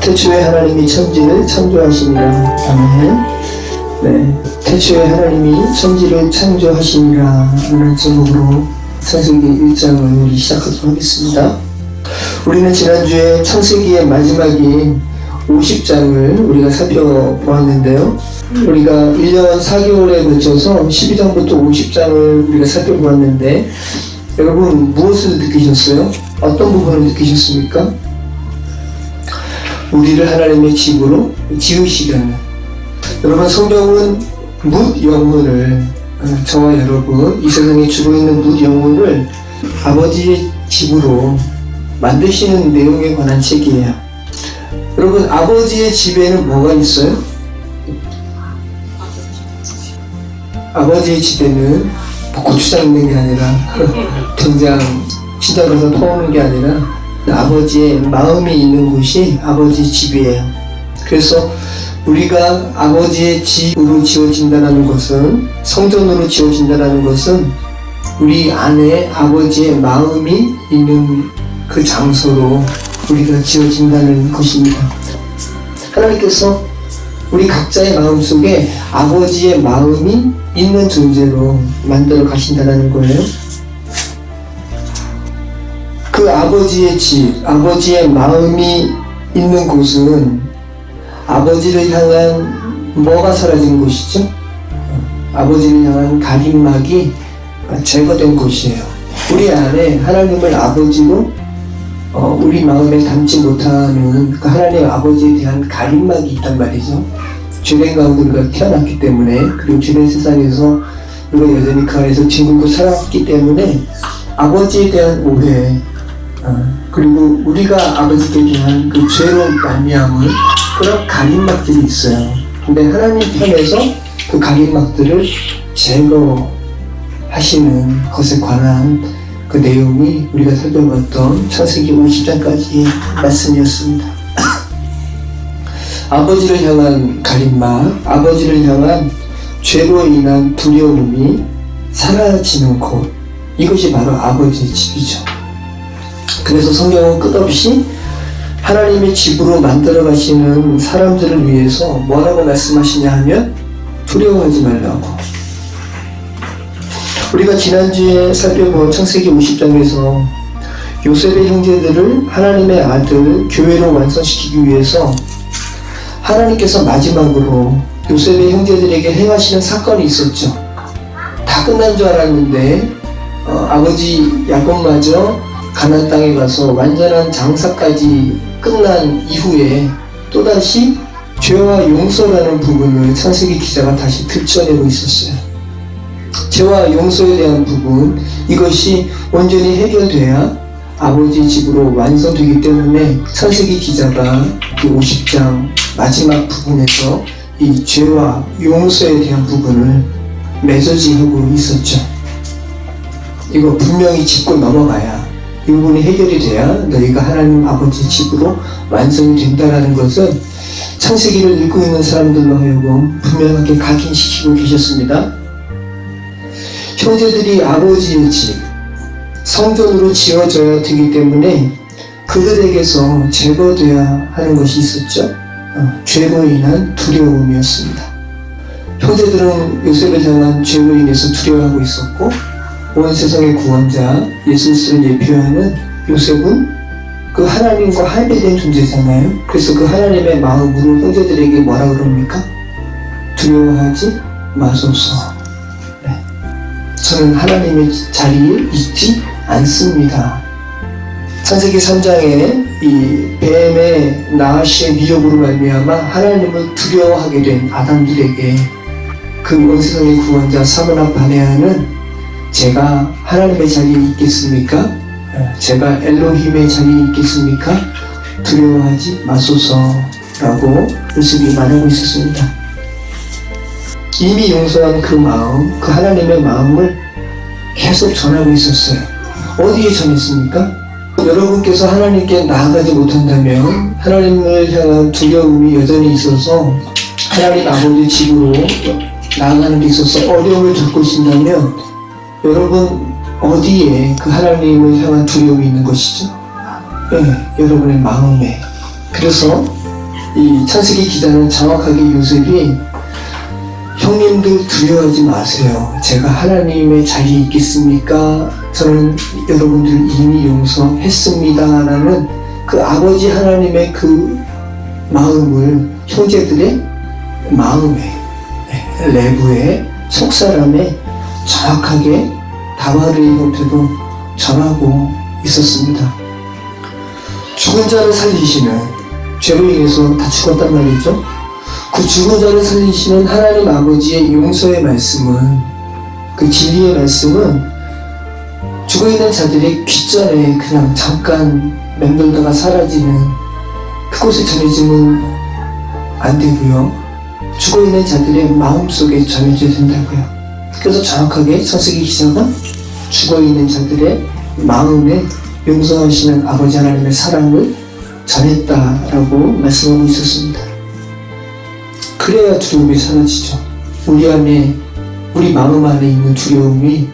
태초에 하나님이 천지를 창조하시니라. 아멘. 네, 태초에 하나님이 천지를 창조하시니라 라는 제목으로 창세기 1장을 우리 시작하도록 하겠습니다. 우리는 지난주에 창세기의 마지막인 50장을 우리가 살펴보았는데요. 우리가 1년 4개월에 걸쳐서 12장부터 50장을 우리가 살펴보았는데, 여러분 무엇을 느끼셨어요? 어떤 부분을 느끼셨습니까? 우리를 하나님의 집으로 지으시려는, 여러분 성경은 뭇 영혼을, 저와 여러분 이 세상에 주고 있는 뭇 영혼을 아버지의 집으로 만드시는 내용에 관한 책이에요. 여러분 아버지의 집에는 뭐가 있어요? 아버지의 집에는 고추장 있는 게 아니라 된장 시장 가서 퍼오는 게 아니라 아버지의 마음이 있는 곳이 아버지 집이에요. 그래서 우리가 아버지의 집으로 지어진다는 것은, 성전으로 지어진다는 것은 우리 안에 아버지의 마음이 있는 그 장소로 우리가 지어진다는 것입니다. 하나님께서 우리 각자의 마음속에 아버지의 마음이 있는 존재로 만들어 가신다는 거예요. 그 아버지의 집, 아버지의 마음이 있는 곳은 아버지를 향한 뭐가 사라진 곳이죠? 아버지를 향한 가림막이 제거된 곳이에요. 우리 안에 하나님을 아버지로 우리 마음에 담지 못하는 그 하나님 아버지에 대한 가림막이 있단 말이죠. 죄된 가운데 우리가 태어났기 때문에, 그리고 죄된 세상에서 우리가 여전히 그 안에서 뒹굴고 살았기 때문에 아버지에 대한 오해, 그리고 우리가 아버지께 대한 그 죄로 말미암은 그런 가림막들이 있어요. 근데 하나님 편에서 그 가림막들을 제거하시는 것에 관한 그 내용이 우리가 살펴봤던 창세기 50장까지의 말씀이었습니다. 아버지를 향한 가림막, 아버지를 향한 죄로 인한 두려움이 사라지는 곳, 이것이 바로 아버지의 집이죠. 그래서 성경은 끝없이 하나님의 집으로 만들어 가시는 사람들을 위해서 뭐라고 말씀하시냐 하면 두려워하지 말라고. 우리가 지난주에 살펴본 창세기 50장에서 요셉의 형제들을 하나님의 아들 교회로 완성시키기 위해서 하나님께서 마지막으로 요셉의 형제들에게 행하시는 사건이 있었죠. 다 끝난 줄 알았는데 아버지 야곱마저 가나안 땅에 가서 완전한 장사까지 끝난 이후에 또다시 죄와 용서라는 부분을 창세기 기자가 다시 들춰내고 있었어요. 죄와 용서에 대한 부분, 이것이 온전히 해결돼야 아버지 집으로 완성되기 때문에 창세기 기자가 그 50장 마지막 부분에서 이 죄와 용서에 대한 부분을 매저지하고 있었죠. 이거 분명히 짚고 넘어가야, 이 부분이 해결이 돼야 너희가 하나님 아버지 집으로 완성이 된다는 것은 창세기를 읽고 있는 사람들로 하여금 분명하게 각인시키고 계셨습니다. 형제들이 아버지의 집, 성전으로 지어져야 되기 때문에 그들에게서 제거돼야 하는 것이 있었죠. 죄로 인한 두려움이었습니다. 형제들은 요셉을 향한 죄로 인해서 두려워하고 있었고, 온 세상의 구원자 예수 그리스도를 예표하는 요셉은 그 하나님과 할배된 존재잖아요. 그래서 그 하나님의 마음으로 형제들에게 뭐라 그럽니까? 두려워하지 마소서. 네. 저는 하나님의 자리에 있지 않습니다. 창세기 3장에 이 뱀의 나하시의 미혹으로 말미암아 하나님을 두려워하게 된 아담들에게 그 온 세상의 구원자 사모나 바네아는 제가 하나님의 자리에 있겠습니까? 제가 엘로힘의 자리에 있겠습니까? 두려워하지 마소서라고 요셉이 말하고 있었습니다. 이미 용서한 그 마음, 그 하나님의 마음을 계속 전하고 있었어요. 어디에 전했습니까? 여러분께서 하나님께 나아가지 못한다면, 하나님을 향한 두려움이 여전히 있어서 하나님 아버지 집으로 나아가는 데 있어서 어려움을 겪고 계신다면, 여러분 어디에 그 하나님을 향한 두려움이 있는 것이죠? 네, 여러분의 마음에. 그래서 이 창세기 기자는 정확하게 요셉이 형님들 두려워하지 마세요. 제가 하나님의 자리에 있겠습니까? 저는 여러분들 이미 용서했습니다. 라는 그 아버지 하나님의 그 마음을 형제들의 마음에, 내부에, 속사람에 정확하게 다말의 형태로 전하고 있었습니다. 죽은 자를 살리시는, 죄로 인해서 다 죽었단 말이죠. 그 죽은 자를 살리시는 하나님 아버지의 용서의 말씀은, 그 진리의 말씀은 죽어있는 자들의 귓전에 그냥 잠깐 맴돌다가 사라지는 그곳에 전해지면 안 되고요. 죽어있는 자들의 마음속에 전해져야 된다고요. 그래서 정확하게 창세기 기자가 죽어있는 자들의 마음에 용서하시는 아버지 하나님의 사랑을 전했다라고 말씀하고 있었습니다. 그래야 두려움이 사라지죠. 우리 안에, 우리 마음 안에 있는 두려움이,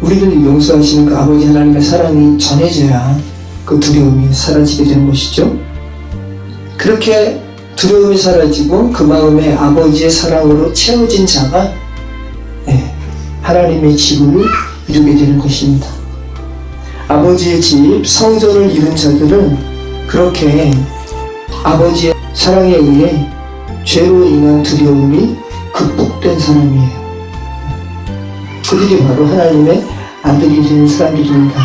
우리를 용서하시는 그 아버지 하나님의 사랑이 전해져야 그 두려움이 사라지게 되는 것이죠. 그렇게 두려움이 사라지고 그 마음에 아버지의 사랑으로 채워진 자가 하나님의 집을 이루게 되는 것입니다. 아버지의 집, 성전을 이룬 자들은 그렇게 아버지의 사랑에 의해 죄로 인한 두려움이 극복된 사람이에요. 그들이 바로 하나님의 아들이 되는 사람들입니다.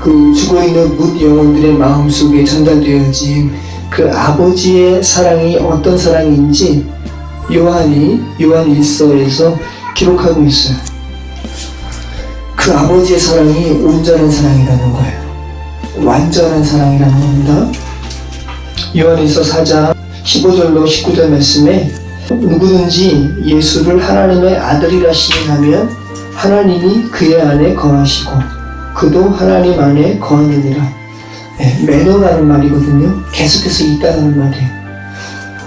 그 죽어있는 뭇 영혼들의 마음속에 전달되어진 그 아버지의 사랑이 어떤 사랑인지 요한 1서에서 기록하고 있어요. 그 아버지의 사랑이 온전한 사랑이라는 거예요. 완전한 사랑이라는 겁니다. 요한일서 4장 15절로 19절 말씀에 누구든지 예수를 하나님의 아들이라 시인하면 하나님이 그의 안에 거하시고 그도 하나님 안에 거하느니라. 매너라는 말이거든요. 계속해서 있다는 말이에요.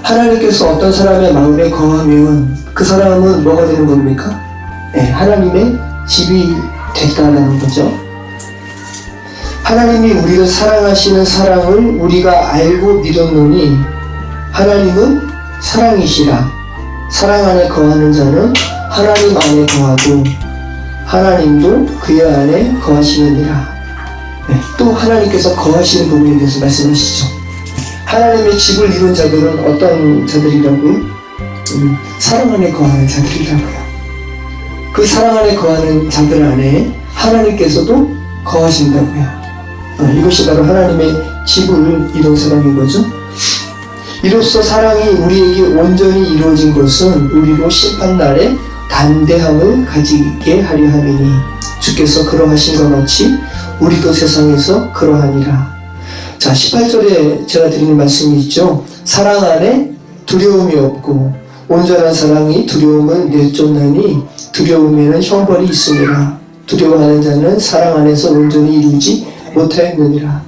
하나님께서 어떤 사람의 마음에 거하면 그 사람은 뭐가 되는 겁니까? 하나님의 집이 됐다는 거죠. 하나님이 우리를 사랑하시는 사랑을 우리가 알고 믿었노니 하나님은 사랑이시라. 사랑 안에 거하는 자는 하나님 안에 거하고 하나님도 그의 안에 거하시느니라. 또 하나님께서 거하시는 부분에 대해서 말씀하시죠. 하나님의 집을 이룬 자들은 어떤 자들이라고요? 사랑 안에 거하는 자들이라고요. 그 사랑 안에 거하는 자들 안에 하나님께서도 거하신다고요. 이것이 바로 하나님의 집을 이룬 사람인 거죠. 이로써 사랑이 우리에게 온전히 이루어진 것은 우리로 심판날에 담대함을 가지게 하려 함이니 주께서 그러하신 것 같이 우리도 세상에서 그러하니라. 자, 18절에 제가 드리는 말씀이 있죠. 사랑 안에 두려움이 없고 온전한 사랑이 두려움을 내쫓나니 두려움에는 형벌이 있으니라. 두려워하는 자는 사랑 안에서 온전히 이루지 못하였느니라.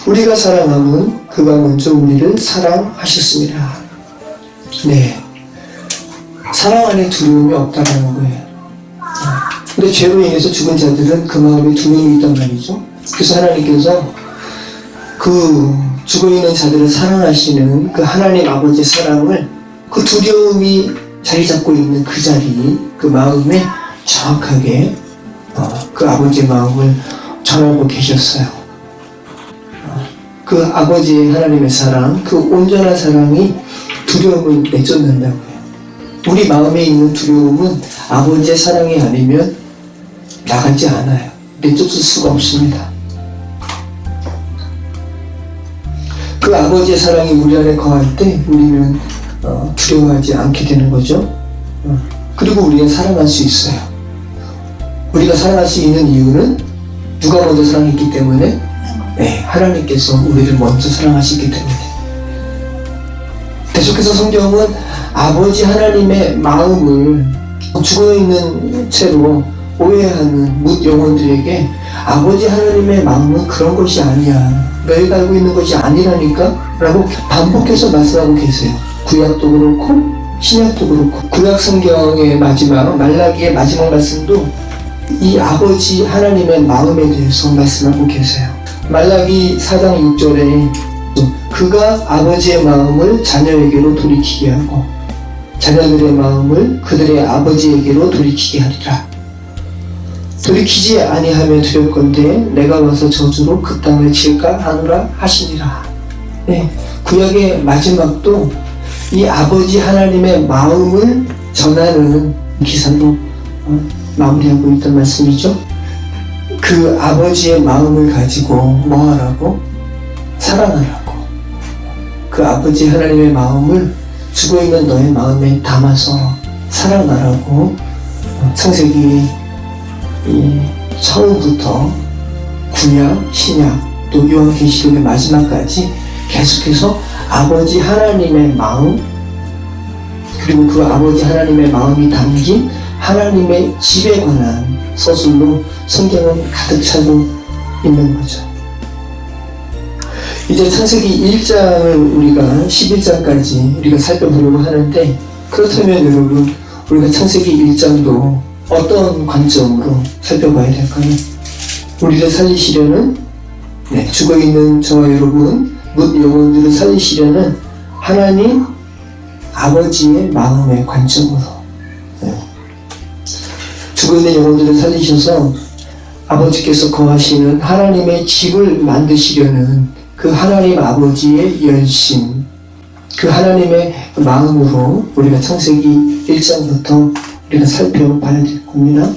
우리가 사랑함은 그가 먼저 우리를 사랑하셨습니다. 네, 사랑 안에 두려움이 없다는 거예요. 근데 죄로 인해서 죽은 자들은 그 마음에 두려움이 있단 말이죠. 그래서 하나님께서 그 죽어있는 자들을 사랑하시는 그 하나님 아버지의 사랑을 그 두려움이 자리 잡고 있는 그 자리, 그 마음에 정확하게 그 아버지의 마음을 전하고 계셨어요. 그 아버지의 하나님의 사랑, 그 온전한 사랑이 두려움을 내쫓는다고요. 우리 마음에 있는 두려움은 아버지의 사랑이 아니면 나가지 않아요. 내쫓을 수가 없습니다. 그 아버지의 사랑이 우리 안에 거할 때 우리는 두려워하지 않게 되는 거죠. 그리고 우리는 사랑할 수 있어요. 우리가 사랑할 수 있는 이유는 누가 먼저 사랑했기 때문에? 하나님께서 우리를 먼저 사랑하시기 때문에. 계속해서 성경은 아버지 하나님의 마음을 죽어있는 채로 오해하는 뭇 영혼들에게 아버지 하나님의 마음은 그런 것이 아니야, 너희가 알고 있는 것이 아니라니까 라고 반복해서 말씀하고 계세요. 구약도 그렇고 신약도 그렇고. 구약 성경의 마지막 말라기의 마지막 말씀도 이 아버지 하나님의 마음에 대해서 말씀하고 계세요. 말라기 4장 6절에 그가 아버지의 마음을 자녀에게로 돌이키게 하고 자녀들의 마음을 그들의 아버지에게로 돌이키게 하리라. 돌이키지 아니하면 두렵건대 내가 와서 저주로 그 땅을 칠까 하노라 하시니라. 네, 구약의 마지막도 이 아버지 하나님의 마음을 전하는 기사로 마무리하고 있던 말씀이죠. 그 아버지의 마음을 가지고 뭐 하라고? 사랑하라고. 그 아버지 하나님의 마음을 죽어있는 너의 마음에 담아서 사랑하라고 창세기 처음부터 구약, 신약, 또 요한계시록의 마지막까지 계속해서 아버지 하나님의 마음, 그리고 그 아버지 하나님의 마음이 담긴 하나님의 집에 관한 서술로 성경은 가득 차고 있는 거죠. 이제 창세기 1장을 우리가 11장까지 우리가 살펴보려고 하는데, 그렇다면 여러분, 우리가 창세기 1장도 어떤 관점으로 살펴봐야 될까요? 우리를 살리시려는, 죽어있는 저와 여러분, 묻 영혼들을 살리시려는 하나님 아버지의 마음의 관점으로, 죽어있는 영혼들을 살리셔서 아버지께서 거하시는 하나님의 집을 만드시려는 그 하나님 아버지의 열심, 그 하나님의 마음으로 우리가 창세기 1장부터 우리가 살펴봐야 될 겁니다.